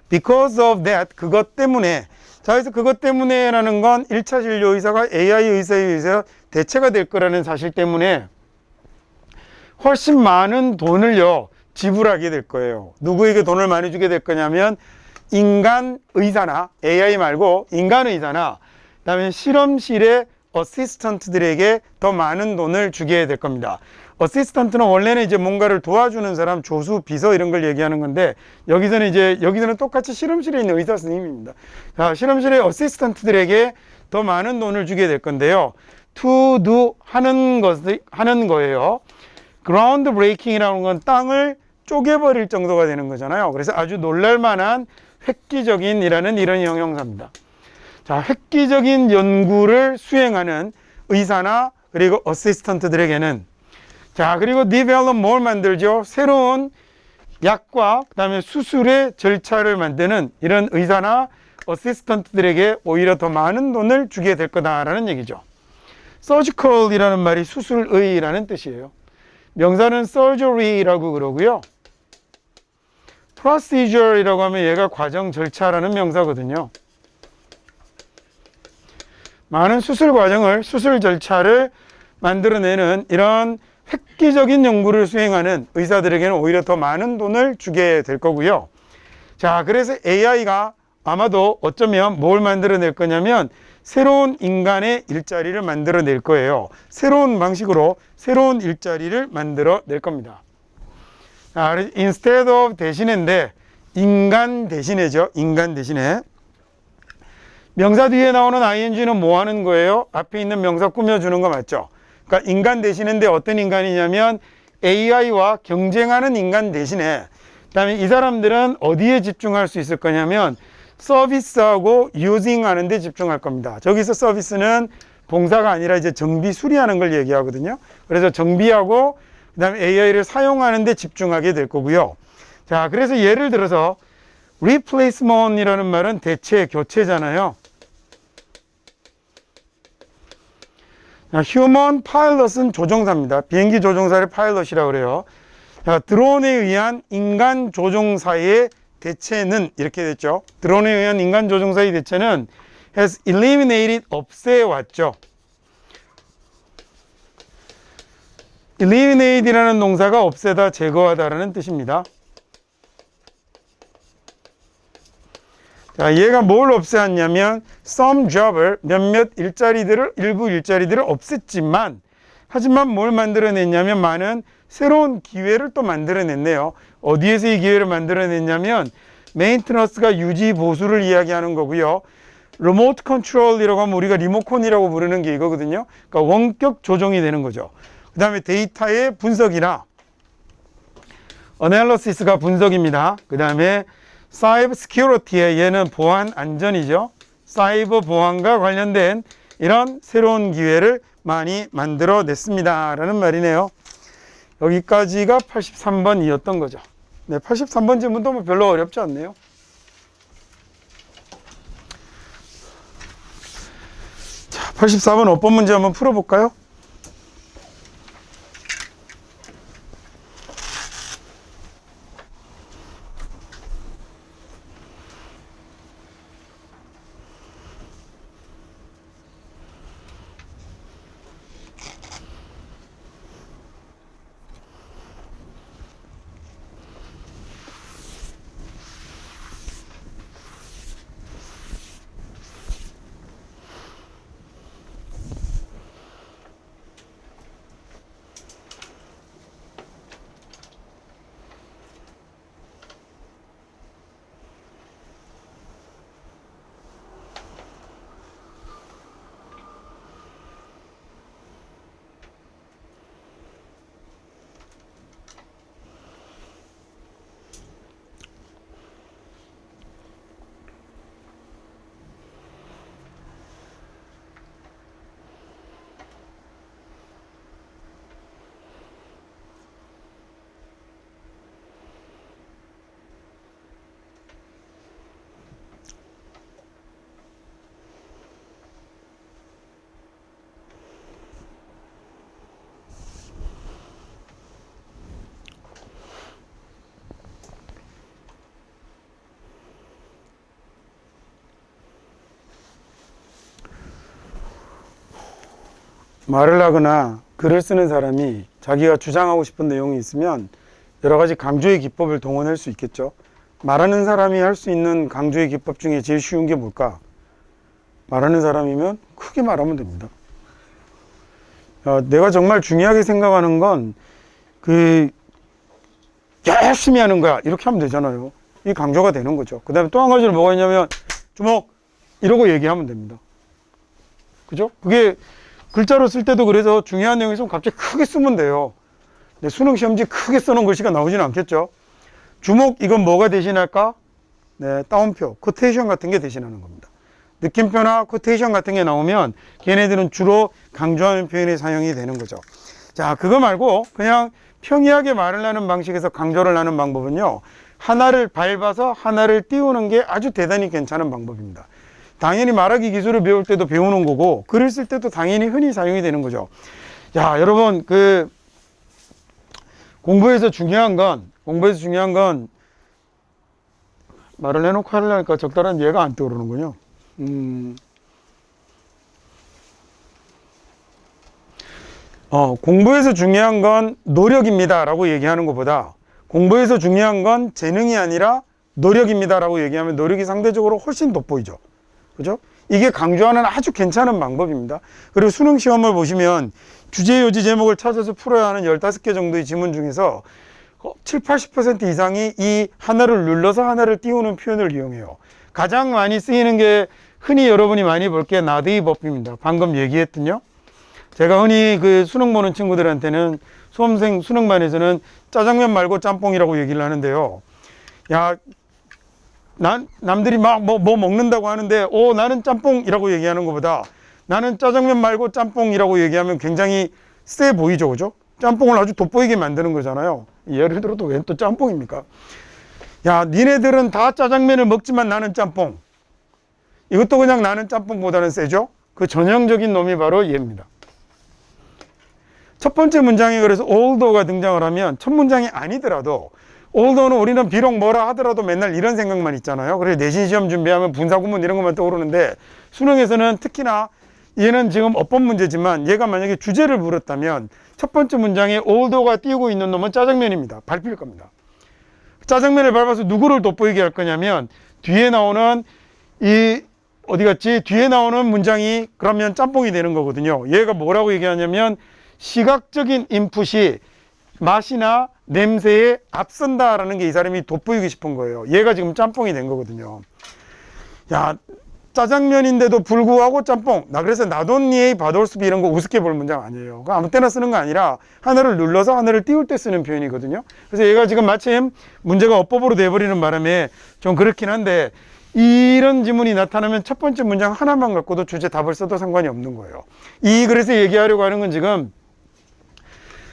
because of that, 그것 때문에. 자, 그래서 그것 때문에 라는 건 1차 진료 의사가 AI 의사에 의해서 대체가 될 거라는 사실 때문에 훨씬 많은 돈을요 지불하게 될 거예요. 누구에게 돈을 많이 주게 될 거냐면 인간 의사나 AI 말고 인간 의사나 그다음에 실험실의 어시스턴트들에게 더 많은 돈을 주게 될 겁니다. 어시스턴트는 원래는 이제 뭔가를 도와주는 사람, 조수, 비서 이런 걸 얘기하는 건데 여기서는 똑같이 실험실에 있는 의사 선생님입니다. 자, 실험실의 어시스턴트들에게 더 많은 돈을 주게 될 건데요. to do 하는 거예요. ground breaking이라는 건 땅을 쪼개버릴 정도가 되는 거잖아요. 그래서 아주 놀랄만한 획기적인이라는 이런 형용사입니다. 자, 획기적인 연구를 수행하는 의사나 그리고 어시스턴트들에게는, 자, 그리고 develop 뭘 만들죠? 새로운 약과 그다음에 수술의 절차를 만드는 이런 의사나 어시스턴트들에게 오히려 더 많은 돈을 주게 될 거다라는 얘기죠. surgical이라는 말이 수술의라는 뜻이에요. 명사는 surgery라고 그러고요. procedure이라고 하면 얘가 과정 절차라는 명사거든요. 많은 수술 과정을, 수술 절차를 만들어내는 이런 획기적인 연구를 수행하는 의사들에게는 오히려 더 많은 돈을 주게 될 거고요. 자, 그래서 AI가 아마도 어쩌면 뭘 만들어낼 거냐면 새로운 인간의 일자리를 만들어낼 거예요. 새로운 방식으로 새로운 일자리를 만들어낼 겁니다. 자, instead of 대신인데 인간 대신에죠. 인간 대신에. 명사 뒤에 나오는 ing는 뭐 하는 거예요? 앞에 있는 명사 꾸며주는 거 맞죠? 그러니까 인간 대신인데 어떤 인간이냐면 AI와 경쟁하는 인간 대신에, 그 다음에 이 사람들은 어디에 집중할 수 있을 거냐면 서비스하고 using 하는 데 집중할 겁니다. 저기서 서비스는 봉사가 아니라 이제 정비 수리하는 걸 얘기하거든요. 그래서 정비하고 그 다음에 AI를 사용하는 데 집중하게 될 거고요. 자, 그래서 예를 들어서 replacement이라는 말은 대체, 교체잖아요. 휴먼 파일럿은 조종사입니다. 비행기 조종사를 파일럿이라고 그래요. 자, 드론에 의한 인간 조종사의 대체는 이렇게 됐죠. 드론에 의한 인간 조종사의 대체는 has eliminated, 없애왔죠. eliminate이라는 동사가 없애다, 제거하다라는 뜻입니다. 자, 얘가 뭘 없애왔냐면 some job을, 몇몇 일자리들을, 일부 일자리들을 없앴지만, 하지만 뭘 만들어냈냐면 많은 새로운 기회를 또 만들어냈네요. 어디에서 이 기회를 만들어냈냐면 메인테너스가 유지 보수를 이야기하는 거고요. 리모트 컨트롤이라고 하면 우리가 리모컨이라고 부르는 게 이거거든요. 그러니까 원격 조정이 되는 거죠. 그 다음에 데이터의 분석이나 어널리시스가 분석입니다. 그 다음에 사이버 시큐리티에, 얘는 보안 안전이죠. 사이버 보안과 관련된 이런 새로운 기회를 많이 만들어냈습니다 라는 말이네요. 여기까지가 83번이었던 거죠. 네, 83번 질문도 뭐 별로 어렵지 않네요. 자, 84번 어법 문제 한번 풀어볼까요? 말을 하거나 글을 쓰는 사람이 자기가 주장하고 싶은 내용이 있으면 여러 가지 강조의 기법을 동원할 수 있겠죠. 말하는 사람이 할 수 있는 강조의 기법 중에 제일 쉬운 게 뭘까? 말하는 사람이면 크게 말하면 됩니다. 내가 정말 중요하게 생각하는 건 열심히 하는 거야, 이렇게 하면 되잖아요. 이 강조가 되는 거죠. 그 다음에 또 한 가지는 뭐가 있냐면 주먹, 이러고 얘기하면 됩니다. 그죠? 그게 글자로 쓸 때도 그래서 중요한 내용이 있으면 갑자기 크게 쓰면 돼요. 네, 수능 시험지 크게 써놓은 글씨가 나오지는 않겠죠. 주목, 이건 뭐가 대신할까? 네, 따옴표, 코테이션 같은 게 대신하는 겁니다. 느낌표나 코테이션 같은 게 나오면 걔네들은 주로 강조하는 표현이 사용이 되는 거죠. 자, 그거 말고 그냥 평이하게 말을 하는 방식에서 강조를 하는 방법은요, 하나를 밟아서 하나를 띄우는 게 아주 대단히 괜찮은 방법입니다. 당연히 말하기 기술을 배울 때도 배우는 거고, 글을 쓸 때도 당연히 흔히 사용이 되는 거죠. 자, 여러분, 공부에서 중요한 건 말을 해놓고 하려니까 적절한 예가 안 떠오르는군요. 공부에서 중요한 건 노력입니다 라고 얘기하는 것보다, 공부에서 중요한 건 재능이 아니라 노력입니다 라고 얘기하면 노력이 상대적으로 훨씬 돋보이죠. 그죠? 이게 강조하는 아주 괜찮은 방법입니다. 그리고 수능 시험을 보시면 주제, 요지, 제목을 찾아서 풀어야 하는 15개 정도의 지문 중에서 7, 80% 이상이 이 하나를 눌러서 하나를 띄우는 표현을 이용해요. 가장 많이 쓰이는 게 흔히 여러분이 많이 볼 게 나데이 버프입니다. 방금 얘기했던요. 제가 흔히 그 수능 보는 친구들한테는, 수험생 수능반에서는 짜장면 말고 짬뽕이라고 얘기를 하는데요. 야, 남들이 막 뭐 먹는다고 하는데, 나는 짬뽕이라고 얘기하는 것보다 나는 짜장면 말고 짬뽕이라고 얘기하면 굉장히 세 보이죠, 그죠? 짬뽕을 아주 돋보이게 만드는 거잖아요. 예를 들어도 왜 또 짬뽕입니까? 야, 니네들은 다 짜장면을 먹지만 나는 짬뽕. 이것도 그냥 나는 짬뽕보다는 세죠? 그 전형적인 놈이 바로 얘입니다. 첫 번째 문장에 그래서 although가 등장을 하면, 첫 문장이 아니더라도, although는 우리는 비록 뭐라 하더라도 맨날 이런 생각만 있잖아요. 그래서 내신 시험 준비하면 분사구문 이런 것만 떠오르는데, 수능에서는 특히나 얘는 지금 어법 문제지만 얘가 만약에 주제를 물었다면 첫 번째 문장에 although가 띄우고 있는 놈은 짜장면입니다. 밟힐 겁니다. 짜장면을 밟아서 누구를 돋보이게 할 거냐면, 뒤에 나오는 뒤에 나오는 문장이 그러면 짬뽕이 되는 거거든요. 얘가 뭐라고 얘기하냐면, 시각적인 인풋이 맛이나 냄새에 앞선다라는 게 이 사람이 돋보이고 싶은 거예요. 얘가 지금 짬뽕이 된 거거든요. 야, 짜장면인데도 불구하고 짬뽕. 나 그래서 나돈니에이 바돌스비 이런 거 우습게 볼 문장 아니에요. 아무 때나 쓰는 거 아니라 하나를 눌러서 하나를 띄울 때 쓰는 표현이거든요. 그래서 얘가 지금 마침 문제가 어법으로 돼버리는 바람에 좀 그렇긴 한데, 이런 지문이 나타나면 첫 번째 문장 하나만 갖고도 주제 답을 써도 상관이 없는 거예요. 그래서 얘기하려고 하는 건, 지금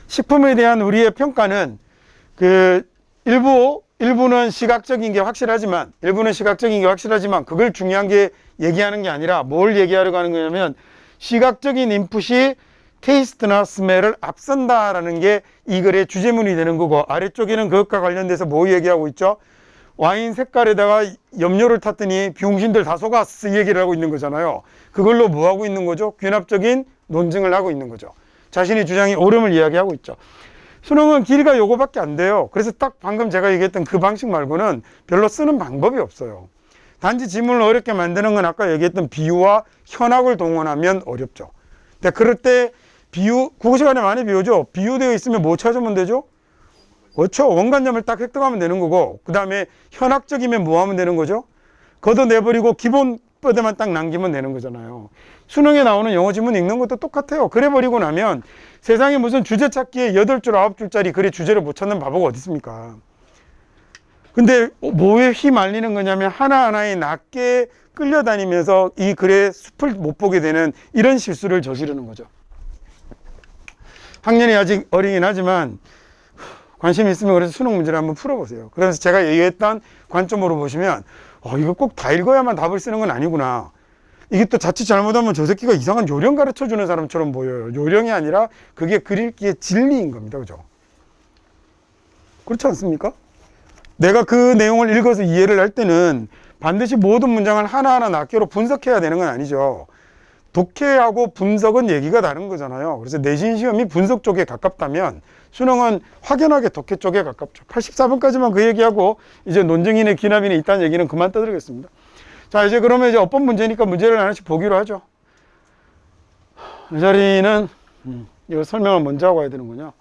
식품에 대한 우리의 평가는 일부는 시각적인 게 확실하지만 그걸 중요한 게 얘기하는 게 아니라 뭘 얘기하려고 하는 거냐면, 시각적인 인풋이 테이스트나 스멜을 앞선다라는 게 이 글의 주제문이 되는 거고, 아래쪽에는 그것과 관련돼서 뭐 얘기하고 있죠? 와인 색깔에다가 염료를 탔더니 병신들 다 속았어, 이 얘기를 하고 있는 거잖아요. 그걸로 뭐 하고 있는 거죠? 귀납적인 논증을 하고 있는 거죠. 자신의 주장이 옳음을 이야기하고 있죠. 수능은 길이가 요거밖에 안 돼요. 그래서 딱 방금 제가 얘기했던 그 방식 말고는 별로 쓰는 방법이 없어요. 단지 지문을 어렵게 만드는 건 아까 얘기했던 비유와 현학을 동원하면 어렵죠. 근데 그럴 때 국어 시간에 많이 비우죠. 비유되어 있으면 뭐 찾으면 되죠? 그렇죠. 원관점을 딱 획득하면 되는 거고, 그 다음에 현학적이면 뭐 하면 되는 거죠? 걷어내버리고 기본 뼈대만 딱 남기면 되는 거잖아요. 수능에 나오는 영어 지문 읽는 것도 똑같아요. 그래버리고 나면 세상에 무슨 주제 찾기에 8줄, 9줄짜리 글의 주제를 못 찾는 바보가 어디 있습니까? 근데 뭐에 휘말리는 거냐면, 하나하나에 낮게 끌려다니면서 이 글의 숲을 못 보게 되는 이런 실수를 저지르는 거죠. 학년이 아직 어리긴 하지만 관심 있으면 그래서 수능 문제를 한번 풀어보세요. 그래서 제가 얘기했던 관점으로 보시면, 이거 꼭 다 읽어야만 답을 쓰는 건 아니구나. 이게 또 자칫 잘못하면 저 새끼가 이상한 요령 가르쳐 주는 사람처럼 보여요. 요령이 아니라 그게 글 읽기의 진리인 겁니다. 그죠? 그렇지 않습니까? 내가 그 내용을 읽어서 이해를 할 때는 반드시 모든 문장을 하나하나 낱개로 분석해야 되는 건 아니죠. 독해하고 분석은 얘기가 다른 거잖아요. 그래서 내신 시험이 분석 쪽에 가깝다면 수능은 확연하게 독해 쪽에 가깝죠. 84번까지만 그 얘기하고 이제 논증인의 기납인에 있다는 얘기는 그만 떠들겠습니다. 자, 이제 그러면 이제 어법 문제니까 문제를 하나씩 보기로 하죠. 이 자리는 이거 설명을 먼저 하고 와야 되는군요.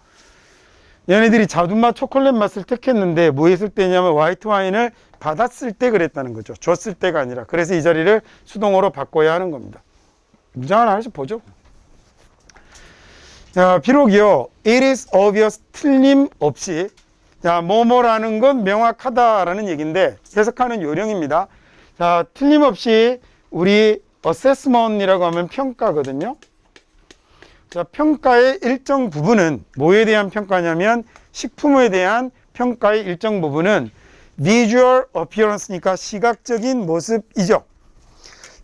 얘네들이 자두맛, 초콜릿 맛을 택했는데 뭐 했을 때냐면 화이트 와인을 받았을 때 그랬다는 거죠. 줬을 때가 아니라. 그래서 이 자리를 수동어로 바꿔야 하는 겁니다. 문장 하나씩 보죠. 자, 비록이요, it is obvious, 틀림없이, 자, 뭐뭐라는 건 명확하다라는 얘기인데 해석하는 요령입니다. 자, 틀림없이 우리 assessment이라고 하면 평가거든요. 자, 평가의 일정 부분은 뭐에 대한 평가냐면 식품에 대한 평가의 일정 부분은 visual appearance니까 시각적인 모습이죠.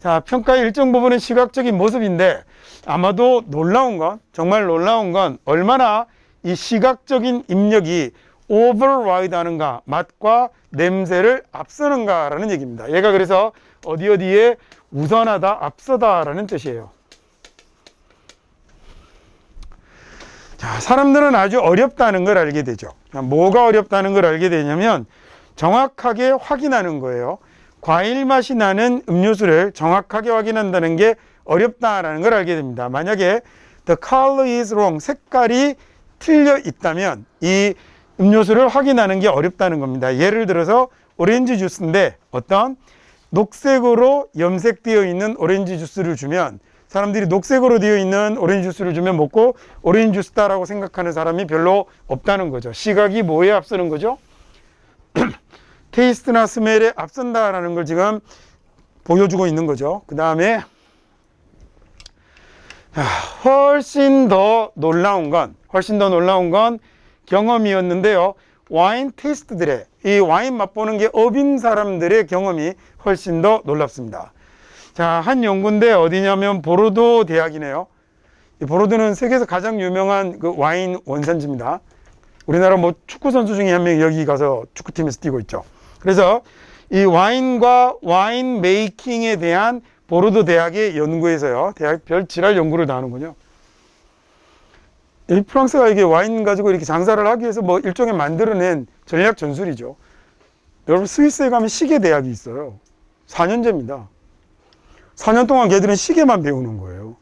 자, 평가의 일정 부분은 시각적인 모습인데 아마도 놀라운 건, 정말 놀라운 건 얼마나 이 시각적인 입력이 override 하는가, 맛과 냄새를 앞서는가라는 얘기입니다. 얘가 그래서 어디에 우선하다, 앞서다라는 뜻이에요. 자, 사람들은 아주 어렵다는 걸 알게 되죠. 뭐가 어렵다는 걸 알게 되냐면 정확하게 확인하는 거예요. 과일 맛이 나는 음료수를 정확하게 확인한다는 게 어렵다라는 걸 알게 됩니다. 만약에 the color is wrong, 색깔이 틀려 있다면 이 음료수를 확인하는 게 어렵다는 겁니다. 예를 들어서 오렌지 주스인데 어떤 녹색으로 염색되어 있는 오렌지 주스를 주면 사람들이 녹색으로 되어 있는 오렌지 주스를 주면 먹고 오렌지 주스다라고 생각하는 사람이 별로 없다는 거죠. 시각이 뭐에 앞서는 거죠? 테이스트나 스멜에 앞선다라는 걸 지금 보여주고 있는 거죠. 그 다음에 훨씬 더 놀라운 건 경험이었는데요. 와인 테이스트들의, 이 와인 맛보는 게 업인 사람들의 경험이 훨씬 더 놀랍습니다. 자, 한 연구인데 어디냐면 보르도 대학이네요. 이 보르도는 세계에서 가장 유명한 그 와인 원산지입니다. 우리나라 뭐 축구 선수 중에 한 명이 여기 가서 축구팀에서 뛰고 있죠. 그래서 이 와인과 와인 메이킹에 대한 보르도 대학의 연구에서요, 대학별 질환 연구를 다 하는군요. 이 프랑스가 이게 와인 가지고 이렇게 장사를 하기 위해서 뭐 일종의 만들어낸 전략 전술이죠. 여러분, 스위스에 가면 시계 대학이 있어요. 4년제입니다. 4년 동안 걔들은 시계만 배우는 거예요.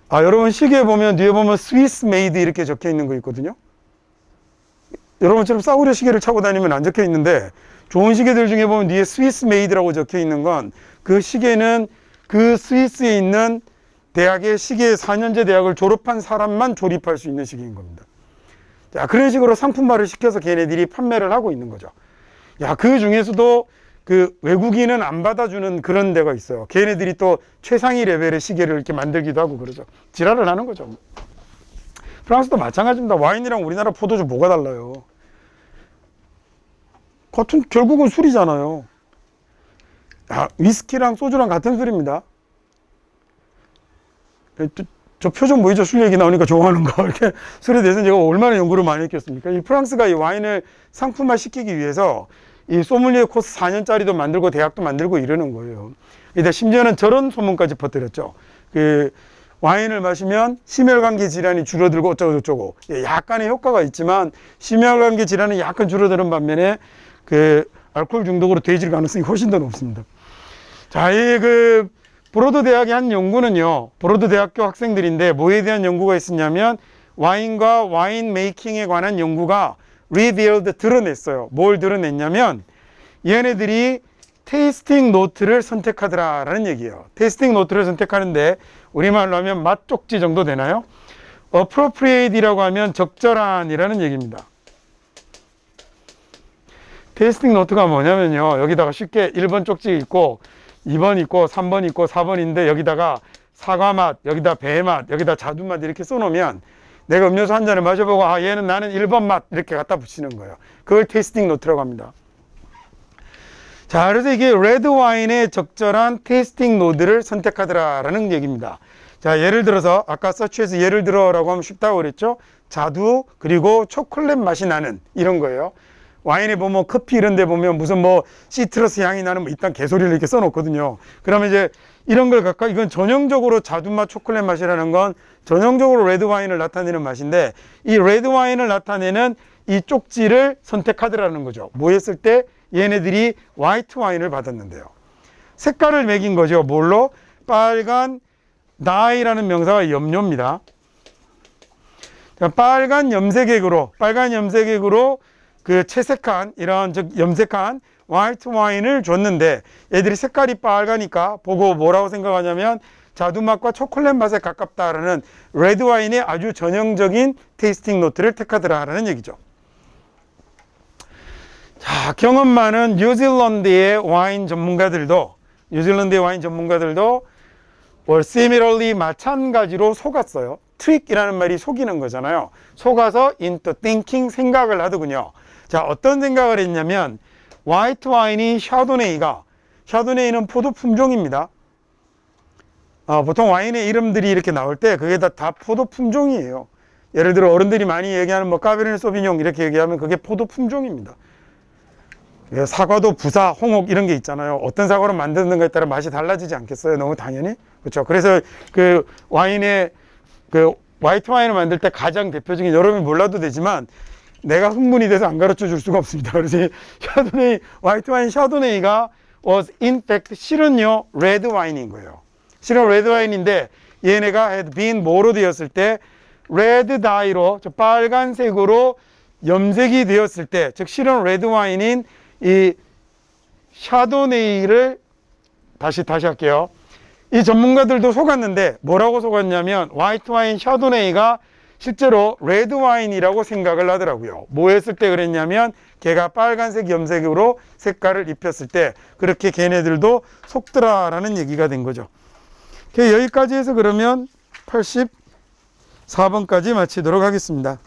아, 여러분 시계에 보면 뒤에 보면 스위스 메이드 이렇게 적혀 있는 거 있거든요. 여러분처럼 싸구려 시계를 차고 다니면 안 적혀 있는데 좋은 시계들 중에 보면 뒤에 스위스 메이드라고 적혀 있는 건 그 시계는 그 스위스에 있는 대학의 시계 4년제 대학을 졸업한 사람만 조립할 수 있는 시계인 겁니다. 자, 그런 식으로 상품화를 시켜서 걔네들이 판매를 하고 있는 거죠. 야, 그 중에서도 그 외국인은 안 받아주는 그런 데가 있어요. 걔네들이 또 최상위 레벨의 시계를 이렇게 만들기도 하고 그러죠. 지랄을 하는 거죠. 프랑스도 마찬가지입니다. 와인이랑 우리나라 포도주 뭐가 달라요? 결국은 술이잖아요. 위스키랑 소주랑 같은 술입니다. 저 표정 보이죠? 술 얘기 나오니까 좋아하는 거. 이렇게 술에 대해서 제가 얼마나 연구를 많이 했겠습니까? 이 프랑스가 이 와인을 상품화 시키기 위해서 이 소믈리에 코스 4년짜리도 만들고 대학도 만들고 이러는 거예요. 근데 심지어는 저런 소문까지 퍼뜨렸죠. 그 와인을 마시면 심혈관계 질환이 줄어들고 어쩌고저쩌고. 약간의 효과가 있지만 심혈관계 질환이 약간 줄어드는 반면에 그 알코올 중독으로 돼질 가능성이 훨씬 더 높습니다. 자, 이 그 보르도 대학의 한 연구는요, 보르도 대학교 학생들인데 뭐에 대한 연구가 있었냐면 와인과 와인 메이킹에 관한 연구가 revealed, 드러냈어요. 뭘 드러냈냐면 얘네들이 테이스팅 노트를 선택하더라라는 얘기예요. 테이스팅 노트를 선택하는데 우리말로 하면 맛 쪽지 정도 되나요? appropriate이라고 하면 적절한이라는 얘기입니다. 테이스팅 노트가 뭐냐면요, 여기다가 쉽게 1번 쪽지 있고 2번 있고 3번 있고 4번인데 여기다가 사과맛, 여기다 배맛, 여기다 자두맛 이렇게 써놓으면 내가 음료수 한 잔을 마셔보고 얘는 나는 1번 맛 이렇게 갖다 붙이는 거예요. 그걸 테이스팅 노트라고 합니다. 자, 그래서 이게 레드 와인에 적절한 테이스팅 노트를 선택하더라라는 얘기입니다. 자, 예를 들어서 아까 서치에서 예를 들어라고 하면 쉽다고 그랬죠. 자두 그리고 초콜릿 맛이 나는 이런 거예요. 와인에 보면 커피 이런 데 보면 무슨 뭐 시트러스 향이 나는 뭐 일단 개소리를 이렇게 써놓거든요. 그러면 이제 이런 걸 갖고 이건 전형적으로 자두맛 초콜릿 맛이라는 건 전형적으로 레드 와인을 나타내는 맛인데 이 레드 와인을 나타내는 이 쪽지를 선택하더라는 거죠. 뭐 했을 때 얘네들이 화이트 와인을 받았는데요. 색깔을 매긴 거죠. 뭘로? 빨간 dye라는 명사가 염료입니다. 자, 빨간 염색액으로 그 채색한 이런 즉 염색한 화이트 와인을 줬는데 애들이 색깔이 빨가니까 보고 뭐라고 생각하냐면 자두 맛과 초콜릿 맛에 가깝다라는 레드 와인의 아주 전형적인 테이스팅 노트를 택하더라라는 얘기죠. 자, 경험 많은 뉴질랜드의 와인 전문가들도 similarly 마찬가지로 속았어요. 트릭이라는 말이 속이는 거잖아요. 속아서 into thinking 생각을 하더군요. 자, 어떤 생각을 했냐면 화이트 와인인 샤도네이는 포도 품종입니다. 보통 와인의 이름들이 이렇게 나올 때 그게 다 포도 품종이에요. 예를 들어 어른들이 많이 얘기하는 뭐 까베르네 소비뇽 이렇게 얘기하면 그게 포도 품종입니다. 사과도 부사, 홍옥 이런 게 있잖아요. 어떤 사과로 만드는가에 따라 맛이 달라지지 않겠어요? 너무 당연히. 그렇죠. 그래서 그 와인의 그 화이트 와인을 만들 때 가장 대표적인, 여러분이 몰라도 되지만 내가 흥분이 돼서 안 가르쳐 줄 수가 없습니다. 그래서 화이트 와인 샤도네이가 was in fact 실은요 레드 와인인 거예요. 실은 레드 와인인데 얘네가 had been 뭐로 되었을 때 레드 다이로, 빨간색으로 염색이 되었을 때, 즉 실은 레드 와인인 이 샤도네이를 다시 할게요. 이 전문가들도 속았는데 뭐라고 속았냐면 화이트 와인 샤도네이가 실제로 레드 와인이라고 생각을 하더라고요. 뭐 했을 때 그랬냐면 걔가 빨간색 염색으로 색깔을 입혔을 때 그렇게 걔네들도 속더라라는 얘기가 된 거죠. 여기까지 해서 그러면 84번까지 마치도록 하겠습니다.